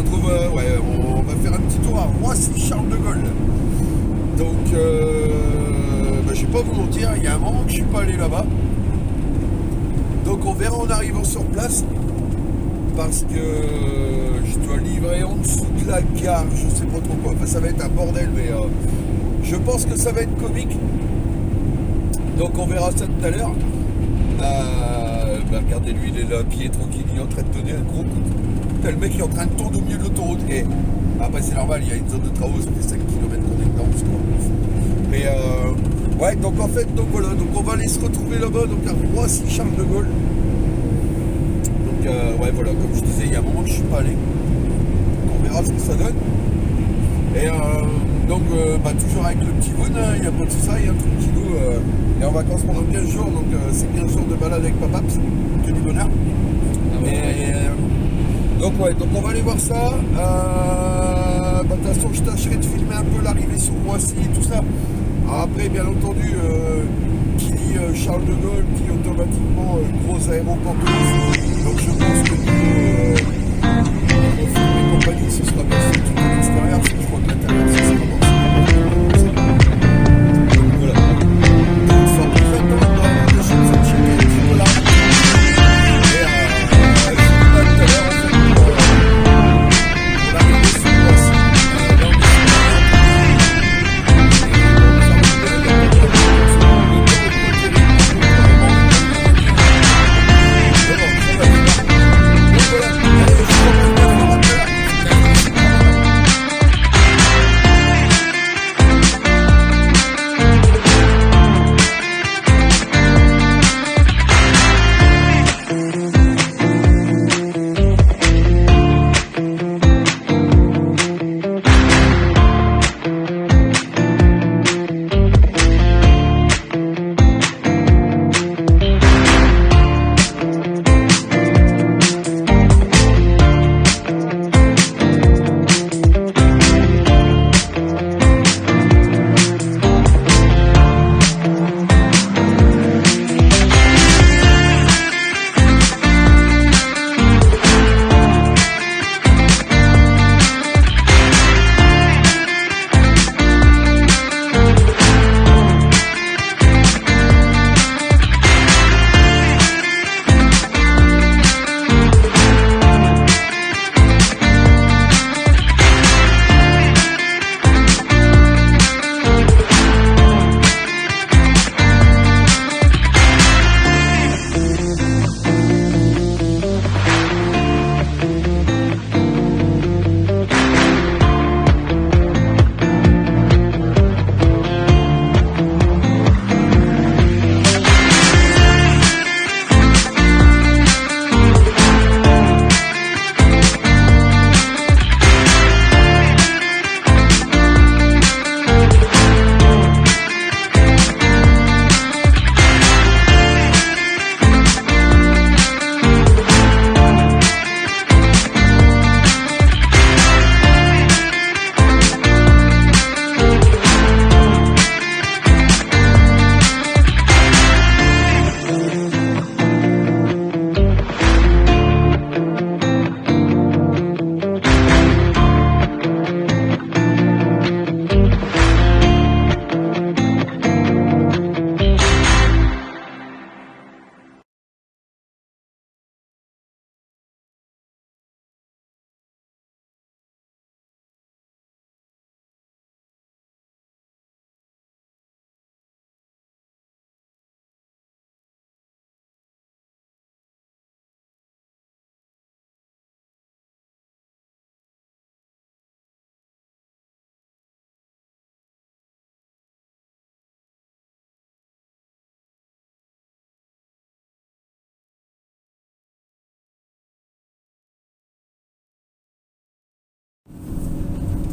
retrouve, on va faire un petit tour à Roissy-Charles de Gaulle. Donc, je vais pas vous mentir, il y a un moment que je suis pas allé là-bas. Donc on verra en arrivant sur place. Parce que je dois livrer en dessous de la gare, je sais pas trop quoi. Enfin, ça va être un bordel, mais je pense que ça va être comique. Donc on verra ça tout à l'heure. Regardez, lui, il est là, pied tranquille, il est en train de donner un gros coup. Putain, le mec il est en train de tourner au milieu de l'autoroute. Et après c'est normal, il y a une zone de travaux, ça fait 5 km qu'on est dedans, mais ouais, donc en fait, donc voilà, donc on va aller se retrouver là-bas, donc à Roissy-Charles de Gaulle. Donc ouais, voilà, comme je disais, il y a un moment que je suis pas allé. Donc on verra ce que ça donne. Et donc toujours avec le petit Voun, il n'y a pas de ça, il y a un truc qui nous est en vacances pendant 15 jours, donc c'est 15 jours de balade avec papa, que du bonheur. Donc on va aller voir ça. De toute façon, je tâcherai de filmer un peu l'arrivée sur Roissy et tout ça. Alors après, bien entendu, qui dit Charles de Gaulle, dit automatiquement gros aéroport de Roissy. Donc je pense que les compagnies, ce sera bien sûr tout à l'extérieur, parce que je crois que l'intérieur, ce sera bon. Donc voilà. Donc ça représente dans le de checker un petit peu la route. Et je vous dis pas tout à l'heure, en fait, on arrive sur Roissy. Là, on est sur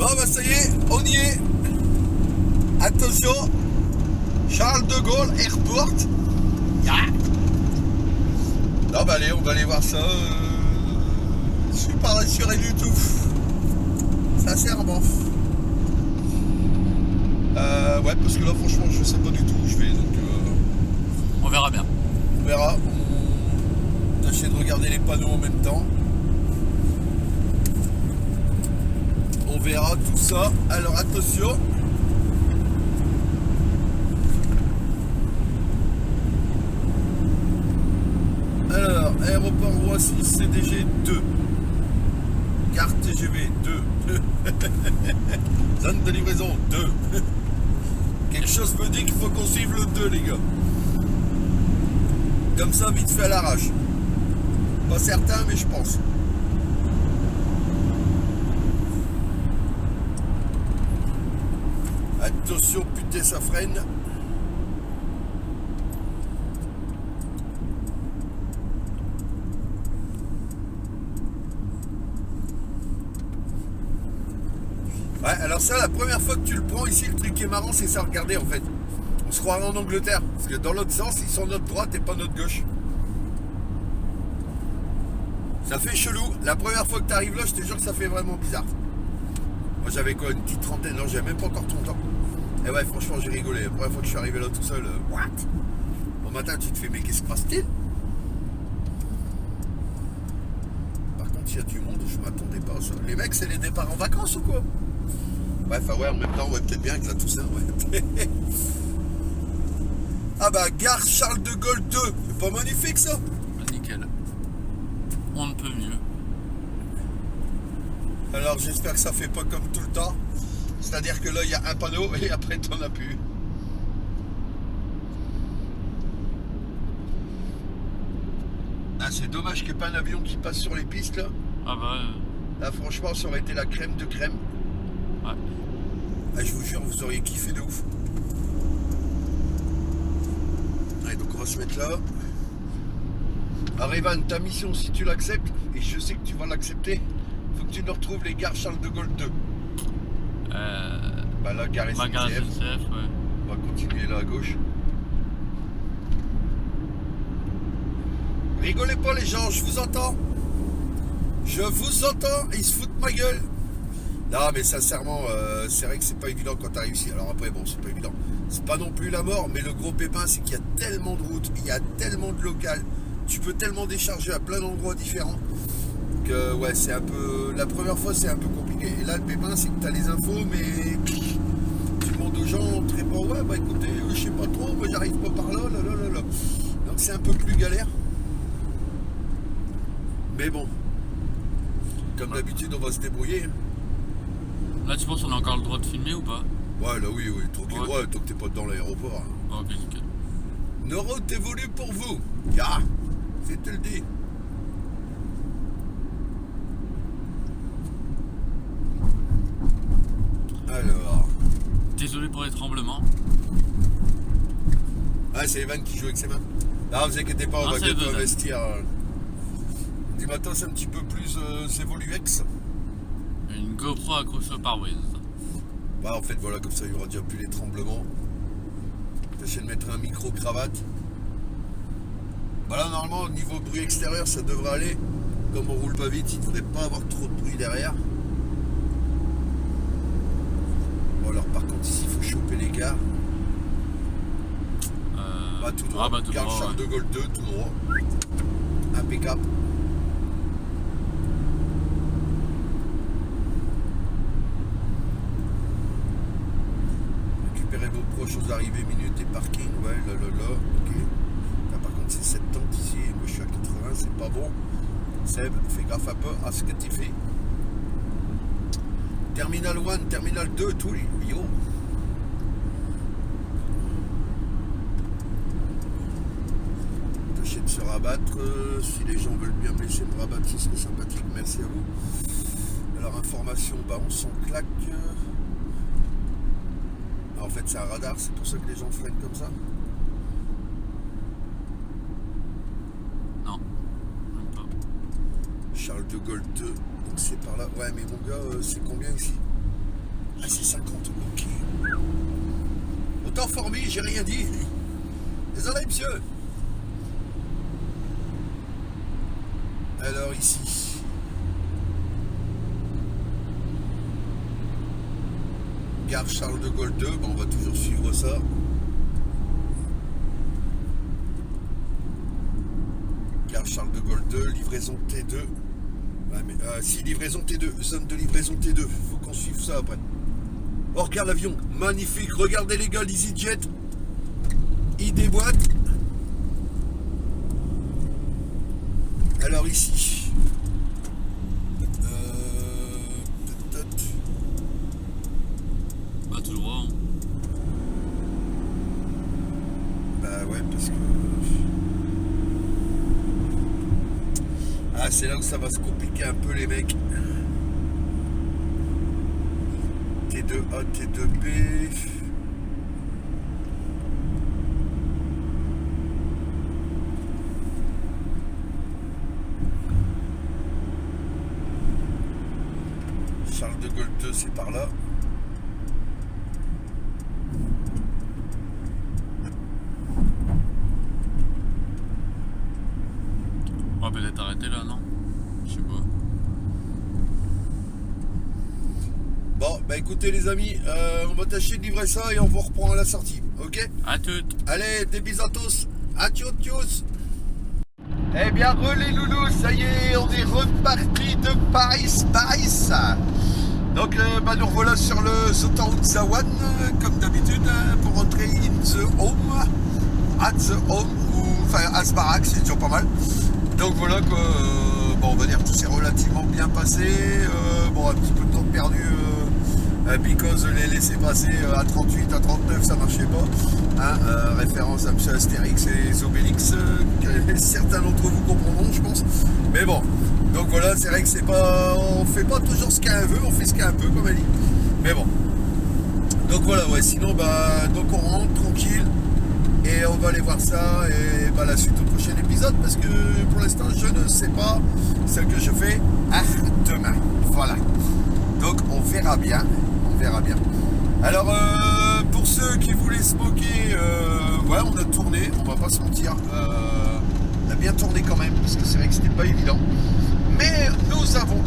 Bon ça y est, on y est. Attention, Charles de Gaulle Airport. Yeah. Non allez, on va aller voir ça. Je suis pas rassuré du tout. Sincèrement. Ouais, parce que là franchement je sais pas du tout où je vais, donc on verra bien. On verra. On essaie de regarder les panneaux en même temps. verra tout ça. Alors attention. Alors, aéroport Roissy, CDG 2. Carte TGV 2. Zone de livraison 2. Quelque chose me dit qu'il faut qu'on suive le 2, les gars. Comme ça, vite fait à l'arrache. Pas certain, mais je pense. Attention, putain, ça freine. Ouais, alors ça, la première fois que tu le prends ici, le truc qui est marrant, c'est ça, regardez, en fait. On se croirait en Angleterre, parce que dans l'autre sens, ils sont notre droite et pas notre gauche. Ça fait chelou. La première fois que tu arrives là, je te jure que ça fait vraiment bizarre. Moi, j'avais quoi, une petite trentaine, non, j'avais même pas encore 30 ans. Et ouais, franchement, j'ai rigolé. La première fois que je suis arrivé là tout seul, what? Au matin, tu te fais, mais qu'est-ce qui se passe-t-il? Par contre, il y a du monde, je m'attendais pas à ça. Les mecs, c'est les départs en vacances ou quoi? Bref, ah ouais, en même temps, ouais, peut-être bien avec la Toussaint, ouais. Ah bah, gare Charles de Gaulle 2, c'est pas magnifique ça? Nickel. On ne peut mieux. Alors j'espère que ça fait pas comme tout le temps. C'est-à-dire que là, il y a un panneau et après, t'en as plus. Ah, c'est dommage qu'il n'y ait pas un avion qui passe sur les pistes là. Ah bah... Là, franchement, ça aurait été la crème de crème. ouais. Ah, je vous jure, vous auriez kiffé de ouf. Allez, donc on va se mettre là. Alors Evan, ta mission, si tu l'acceptes, et je sais que tu vas l'accepter, faut que tu nous retrouves les gares Charles de Gaulle 2. Bah la gare Ma gare SNCF. SNCF, ouais. On va continuer là à gauche. Rigolez pas les gens, je vous entends. Je vous entends, ils se foutent de ma gueule. Non mais sincèrement, c'est vrai que c'est pas évident quand t'arrives ici. Alors après bon, c'est pas évident. C'est pas non plus la mort, mais le gros pépin c'est qu'il y a tellement de routes, il y a tellement de locales. Tu peux tellement décharger à plein d'endroits différents que ouais, c'est un peu... La première fois c'est un peu compliqué. Et là le pépin c'est que t'as les infos mais tu demandes aux gens, on te répond ouais bah écoutez, je sais pas trop, moi j'arrive pas par là, là. Donc c'est un peu plus galère. Mais bon, comme d'habitude on va se débrouiller. Là, tu penses qu'on a encore le droit de filmer ou pas? Ouais là oui, tranquille, ouais, tant que t'es pas dans l'aéroport. Ok, nickel. Une route évolue pour vous. Ya, c'est te le dis. Alors. Désolé pour les tremblements. Ah, c'est Evan qui joue avec ses mains. Non, vous inquiétez pas, on Non, va c'est bientôt Evan. investir. Du matin, c'est un petit peu plus Evoluex. Une GoPro accrochée au pare-brise. Bah, en fait, voilà, comme ça, il y aura déjà plus les tremblements. Tâchez de mettre un micro-cravate. Voilà, normalement, au niveau bruit extérieur, ça devrait aller. Comme on roule pas vite, il ne devrait pas avoir trop de bruit derrière. Bon, alors, par contre, ici, il faut choper les gares. Bah, tout droit. Ah, bah, tout Gare droit, Charles de Gaulle 2, tout droit. Impeccable. Récupérez vos proches aux arrivées, minutes et parking. Ouais, là, ok. Là, par contre, c'est 70 ici. Moi, je suis à 80, c'est pas bon. Seb, fais gaffe un peu à ce que tu fais. Terminal 1, Terminal 2, tout, yo. Tâchez de se rabattre. Si les gens veulent bien me laisser me rabattre, ce serait sympathique. Merci à vous. Alors, information, bah, on s'en claque. En fait, c'est un radar, c'est pour ça que les gens freinent comme ça. Non, même pas. Charles de Gaulle 2, donc c'est par là. Ouais, mais mon gars, c'est combien ici? Ah, c'est 50, ok. Autant formé, j'ai rien dit. Désolé, monsieur. Alors, ici. Gare Charles de Gaulle 2, bon, on va toujours suivre ça. Gare Charles de Gaulle 2, livraison T2. Ouais, mais, si, livraison T2, zone de livraison T2, faut qu'on suive ça après. Oh, regarde l'avion, magnifique, regardez les gars, l'EasyJet, il déboîte. Alors ici, Bah tout droit. Hein. bah ouais, parce que... Ah, c'est là où ça va se compliquer un peu les mecs. T2A, T2B... Charles de Gaulle 2, c'est par là. On va peut-être arrêter là, non? Je sais pas. Bon, bah écoutez les amis, on va tâcher de livrer ça et on vous reprend à la sortie, ok? À toutes. Allez, des bisous à tous. À tchuss. Eh bien, les loulous, ça y est, on est reparti de Paris. Donc, bah, nous revoilà sur le autoroute Zawan, comme d'habitude, pour rentrer in the home, at the home, ou enfin, à Sbarak, c'est toujours pas mal. Donc voilà que, bon, on va dire que tout s'est relativement bien passé. Bon, un petit peu de temps perdu. Because les laisser passer à 38, à 39, ça marchait pas. Hein, référence à M. Astérix et les Obélix, que certains d'entre vous comprendront, je pense. Mais bon, donc voilà, c'est vrai que c'est pas, on fait pas toujours ce qu'un veut, on fait ce qu'un peut, comme elle dit. Mais bon, donc voilà, ouais. Sinon, bah, donc on rentre tranquille et on va aller voir ça et bah la suite au prochain épisode parce que pour l'instant, je ne sais pas ce que je fais demain. Voilà. Donc on verra bien. Alors pour ceux qui voulaient se moquer, ouais, on a tourné, on va pas se mentir, on a bien tourné quand même, parce que c'est vrai que c'était pas évident. Mais nous avons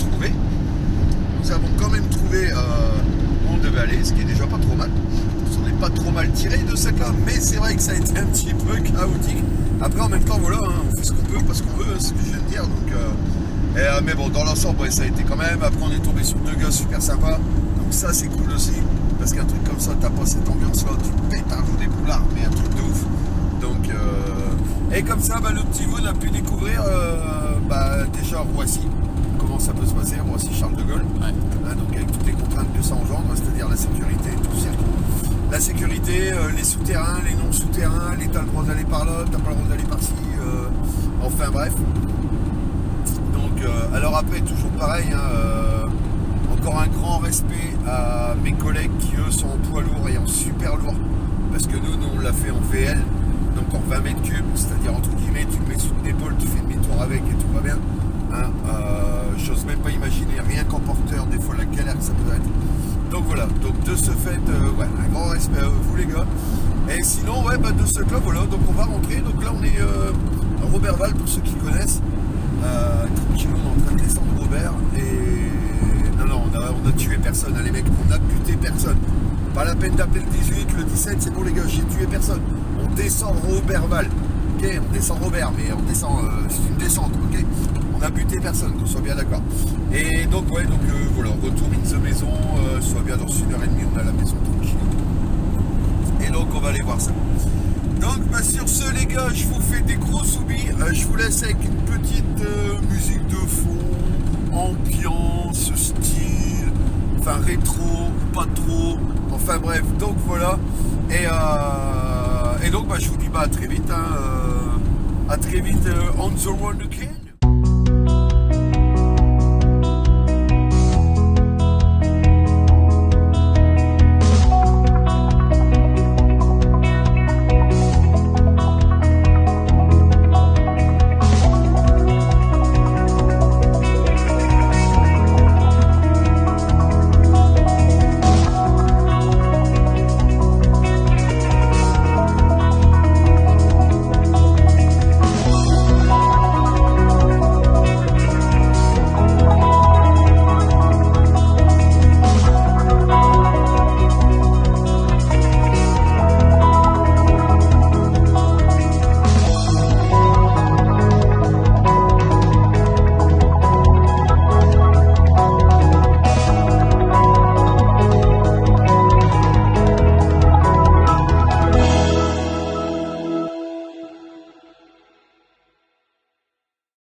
quand même trouvé où on devait aller, ce qui est déjà pas trop mal. On n'est pas trop mal tiré de ce cas, mais c'est vrai que ça a été un petit peu chaotique. Après en même temps voilà, hein, on fait ce qu'on peut, parce qu'on veut, c'est ce que je viens de dire. Donc, mais bon, dans l'ensemble, ouais, ça a été quand même. Après on est tombé sur deux gars super sympas. Donc ça c'est cool aussi, parce qu'un truc comme ça, t'as pas cette ambiance là, tu pètes un jour des boulards, mais un truc de ouf. Donc et comme ça, bah, le petit Vaud a pu découvrir bah, déjà Roissy, comment ça peut se passer, Roissy Charles de Gaulle, Ouais. Hein, donc avec toutes les contraintes que ça engendre, c'est-à-dire la sécurité, tout ça. La sécurité, les souterrains, les non-souterrains, les t'as le droit d'aller par là, t'as pas le droit d'aller par-ci, enfin bref. Donc alors après, toujours pareil, hein, encore un grand respect à mes collègues qui eux sont en poids lourd et en super lourd, parce que nous on l'a fait en VL, donc en 20 mètres cubes, c'est-à-dire entre guillemets tu le mets sous l'épaule, tu fais demi-tour avec et tout va bien, hein, j'ose même pas imaginer, rien qu'en porteur des fois la galère que ça peut être. Donc voilà, donc de ce fait, ouais, un grand respect à vous les gars. Et sinon, ouais, bah, de ce club, voilà, donc on va rentrer. Donc là, on est à Roberval, pour ceux qui connaissent. Tranquille, on est en train de descendre Robert. Et non, on a tué personne, hein, les mecs. On a buté personne. Pas la peine d'appeler le 18, le 17, c'est bon les gars, j'ai tué personne. On descend Roberval. Ok, on descend Robert, mais on descend, c'est une descente, ok. On a buté personne, qu'on soit bien d'accord. Et donc, ouais, donc voilà, retour in the maison, soit bien dans 1h30, on a la maison tranquille. Et donc, on va aller voir ça. Donc, bah, sur ce, les gars, je vous fais des gros soubis. Je vous laisse avec une petite musique de fond, ambiance, style, enfin rétro, pas trop. Enfin bref, donc voilà. Et donc, bah, je vous dis bah, à très vite. Hein, à très vite on the road, ok.